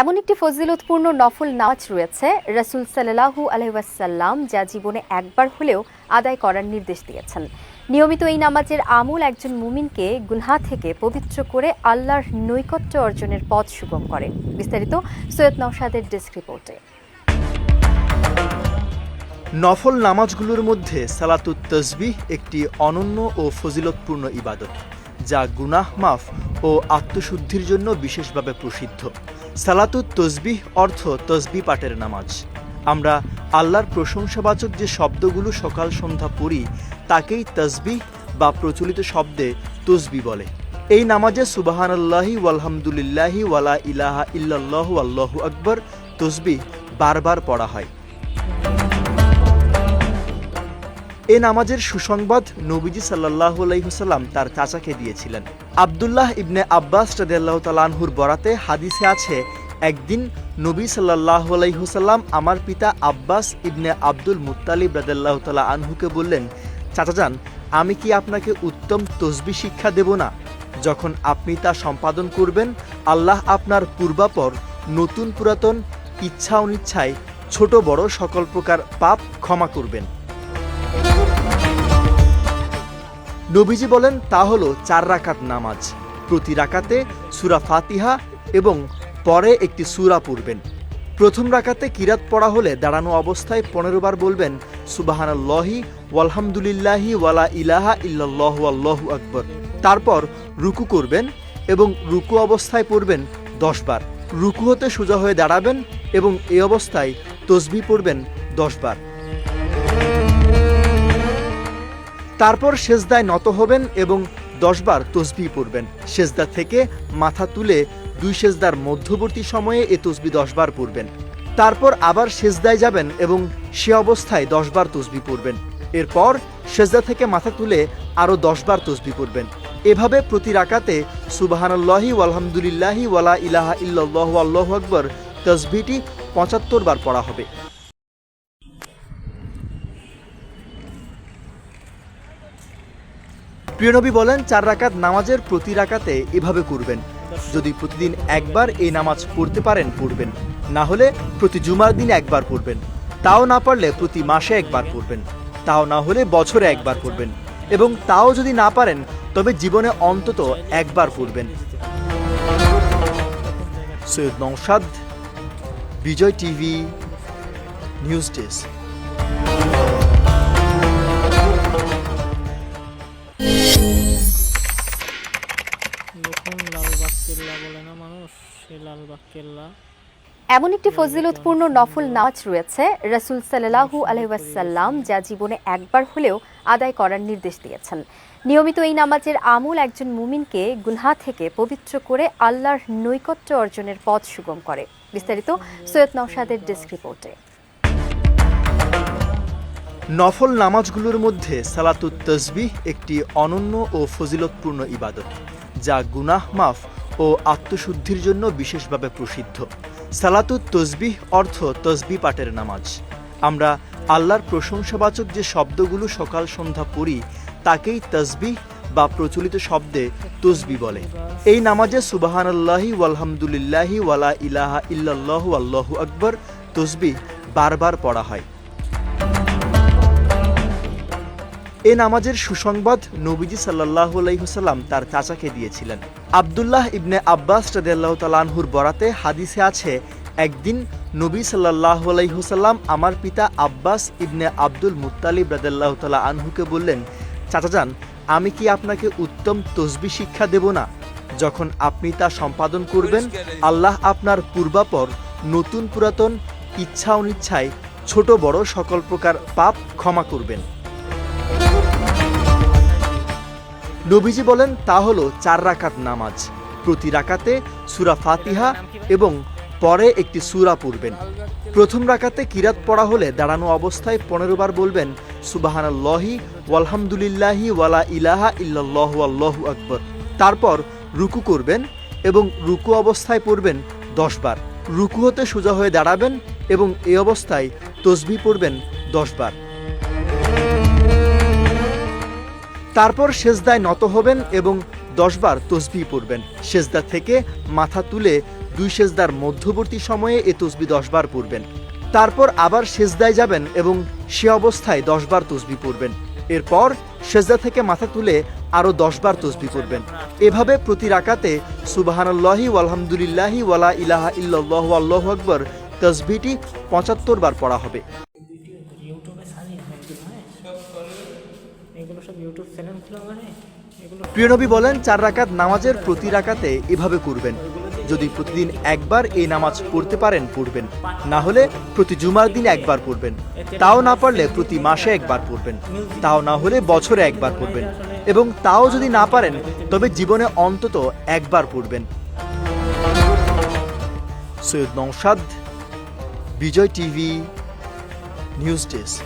এমন একটি ফজিলতপূর্ণ নফল নামাজ রয়েছে রাসূল সাল্লাল্লাহু আলাইহি ওয়াসাল্লাম যা জীবনে একবার হলেও আদায় করার নির্দেশ দিয়েছেন। নিয়মিত এই নামাজের আমল একজন মুমিনকে গুনাহ থেকে পবিত্র করে আল্লাহর নৈকট্য অর্জনের পথ সুগম করে। বিস্তারিত সৈয়দ নওশাদের ডেস্ক রিপোর্টে। নফল নামাজগুলোর মধ্যে সালাতুত তাসবিহ একটি অনন্য ও ফজিলতপূর্ণ ইবাদত, যা গুনাহ মাফ ও আত্মশুদ্ধির জন্য বিশেষভাবে প্রসিদ্ধ। সালাতুত তাসবিহ অর্থ তসবিহ পাঠের নামাজ। আমরা আল্লাহর প্রশংসাবাচক যে শব্দগুলো সকাল সন্ধ্যা পড়ি তাকেই তাসবিহ বা প্রচলিত শব্দে তসবিহ বলে। এই নামাজে সুবহানাল্লাহি ওয়ালহামদুলিল্লাহি ওয়ালা ইলাহা ইল্লাল্লাহু আল্লাহু আকবার তসবিহ বারবার পড়া হয়। এ নামাজের সুসংবাদ নবীজি সাল্লাল্লাহু আলাইহি ওয়াসাল্লাম তার চাচাকে দিয়েছিলেন। আব্দুল্লাহ ইবনে আব্বাস রাদিয়াল্লাহু তাআলা আনহুর বরাতে হাদিসে আছে, একদিন নবী সাল্লাল্লাহু আলাইহি ওয়াসাল্লাম আমার পিতা আব্বাস ইবনে আব্দুল মুত্তালিব রাদিয়াল্লাহু তাআলা আনহুকে বললেন, চাচাজান, আমি কি আপনাকে উত্তম তসবিহ শিক্ষা দেব না? যখন আপনি তা সম্পাদন করবেন, আল্লাহ আপনার পূর্বাপর নতুন পুরাতন ইচ্ছা অনিচ্ছায় ছোট বড় সকল প্রকার পাপ ক্ষমা করবেন। নবীজি বলেন, তা হলো 4 রাকাত নামাজ। প্রতি রাকাতে সূরা ফাতিহা এবং পরে একটি সূরা পড়বেন। প্রথম রাকাতে কিরাত পড়া হলে দাঁড়ানো অবস্থায় 15 বার বলবেন সুবহানাল্লাহি ওয়ালহামদুলিল্লাহি ওয়ালা ইলাহা ইল্লাল্লাহু আল্লাহু আকবার। তারপর রুকু করবেন এবং রুকু অবস্থায় পড়বেন 10 বার। রুকু হতে সোজা হয়ে দাঁড়াবেন এবং এই অবস্থায় তসবিহ পড়বেন 10 বার। তারপর সেজদায় নত হবেন এবং 10 বার তসবিহ পড়বেন। সেজদা থেকে মাথা তুলে 2 সেজদার মধ্যবর্তী সময়ে এ তসবিহ 10 বার পড়বেন। তারপর আবার সেজদায় যাবেন এবং সে অবস্থায় 10 বার তসবিহ পড়বেন। এরপর সেজদা থেকে মাথা তুলে আরও 10 বার তসবিহ পড়বেন। এভাবে প্রতি রাকাতে সুবহানাল্লাহি ওয়ালহামদুলিল্লাহি ওয়ালা ইলাহা ইল্লাল্লাহু আল্লাহু আকবার তসবিহটি 75 বার পড়া হবে। প্রিয়নবী বলেন, 4 রাকাত নামাজের প্রতি রাকাতে এভাবে করবেন। যদি প্রতিদিন একবার এই নামাজ পড়তে পারেন পড়বেন, না হলে প্রতি জুমার দিন একবার পড়বেন, তাও না পারলে প্রতি মাসে একবার পড়বেন, তাও না হলে বছরে একবার পড়বেন, এবং তাও যদি না পারেন তবে জীবনে অন্তত একবার পড়বেন। সৈয়দ নওশাদ, বিজয় টিভি নিউজ ডেস্ক। এমন একটি ফজিলতপূর্ণ নফল নামাজ রয়েছে রাসূল সাল্লাল্লাহু আলাইহি ওয়াসাল্লাম যা জীবনে একবার হলেও আদায় করার নির্দেশ দিয়েছেন। নিয়মিত এই নামাজের আমল একজন মুমিনকে গুনাহ থেকে পবিত্র করে আল্লাহর নৈকট্য অর্জনের পথ সুগম করে। বিস্তারিত সৈয়দ নওশাদের ডেস্ক রিপোর্টে। নফল নামাজগুলোর মধ্যে সালাতুত তাসবিহ একটি অনন্য ও ফজিলতপূর্ণ ইবাদত, যা গুনাহ মাফ ও আত্মশুদ্ধির জন্য বিশেষভাবে প্রসিদ্ধ। সালাতুত তাসবিহ অর্থ তসবিহ পাঠের নামাজ। আমরা আল্লাহর প্রশংসাবাচক যে শব্দগুলো সকাল সন্ধ্যা পড়ি তাকেই তাসবিহ বা প্রচলিত শব্দে তসবিহ বলে। এই নামাজে সুবহানাল্লাহি ওয়ালহামদুলিল্লাহি ওয়ালা ইলাহা ইল্লাল্লাহু আল্লাহু আকবার তসবিহ বারবার পড়া হয়। এ নামাজের সুসংবাদ নবীজি সাল্লাল্লাহু আলাইহি ওয়াসাল্লাম তার চাচাকে দিয়েছিলেন। আব্দুল্লাহ ইবনে আব্বাস রাদিয়াল্লাহু তাআলা আনহুর বরাতে হাদিসে আছে, একদিন নবী সাল্লাল্লাহু আলাইহি ওয়াসাল্লাম আমার পিতা আব্বাস ইবনে আব্দুল মুত্তালিব রাদিয়াল্লাহু তাআলা আনহুকে বললেন, চাচাজান, আমি কি আপনাকে উত্তম তসবিহ শিক্ষা দেব না? যখন আপনি তা সম্পাদন করবেন, আল্লাহ আপনার পূর্বাপর নতুন পুরাতন ইচ্ছা অনিচ্ছায় ছোট বড় সকল প্রকার পাপ ক্ষমা করবেন। নবীজি বলেন, তা হলো 4 রাকাত নামাজ। প্রতি রাকাতে সূরা ফাতিহা এবং পরে একটি সূরা পড়বেন। প্রথম রাকাতে কিরাত পড়া হলে দাঁড়ানো অবস্থায় 15 বার বলবেন সুবহানাল্লাহি ওয়ালহামদুলিল্লাহি ওয়ালা ইলাহা ইল্লাল্লাহু আল্লাহু আকবার। তারপর রুকু করবেন এবং রুকু অবস্থায় পড়বেন 10 বার। রুকু হতে সোজা হয়ে দাঁড়াবেন এবং এই অবস্থায় তসবিহ পড়বেন 10 বার। তারপর সেজদায় নত হবেন এবং 10 বার তসবিহ পড়বেন। সেজদা থেকে মাথা তুলে 2 সেজদার মধ্যবর্তী সময়ে এ তসবিহ 10 বার পড়বেন। তারপর আবার সেজদায় যাবেন এবং সে অবস্থায় 10 বার তসবিহ পড়বেন। এরপর সেজদা থেকে মাথা তুলে আরও 10 বার তসবিহ পড়বেন। এভাবে প্রতি রাকাতে সুবহানাল্লাহি ওয়ালহামদুলিল্লাহি ওয়ালা ইলাহা ইল্লাল্লাহু আল্লাহু আকবার তসবিহটি 75 বার পড়া হবে। ইউটিউবে ছাড়ি এগুলো সব ইউটিউব চ্যানেল খোলা মানে এগুলো প্রিয় নবী বলেন 4 রাকাত নামাজের প্রতি রাকাতে এভাবে করবেন। যদি প্রতিদিন একবার এই নামাজ পড়তে পারেন পড়বেন, না হলে প্রতি জুমার দিন একবার পড়বেন, তাও না পারলে প্রতি মাসে একবার পড়বেন, তাও না হলে বছরে একবার পড়বেন, এবং তাও যদি না পারেন তবে জীবনে অন্তত একবার পড়বেন। সৈয়দ নওশাদ, বিজয় টিভি, নিউজ ডেস্ক।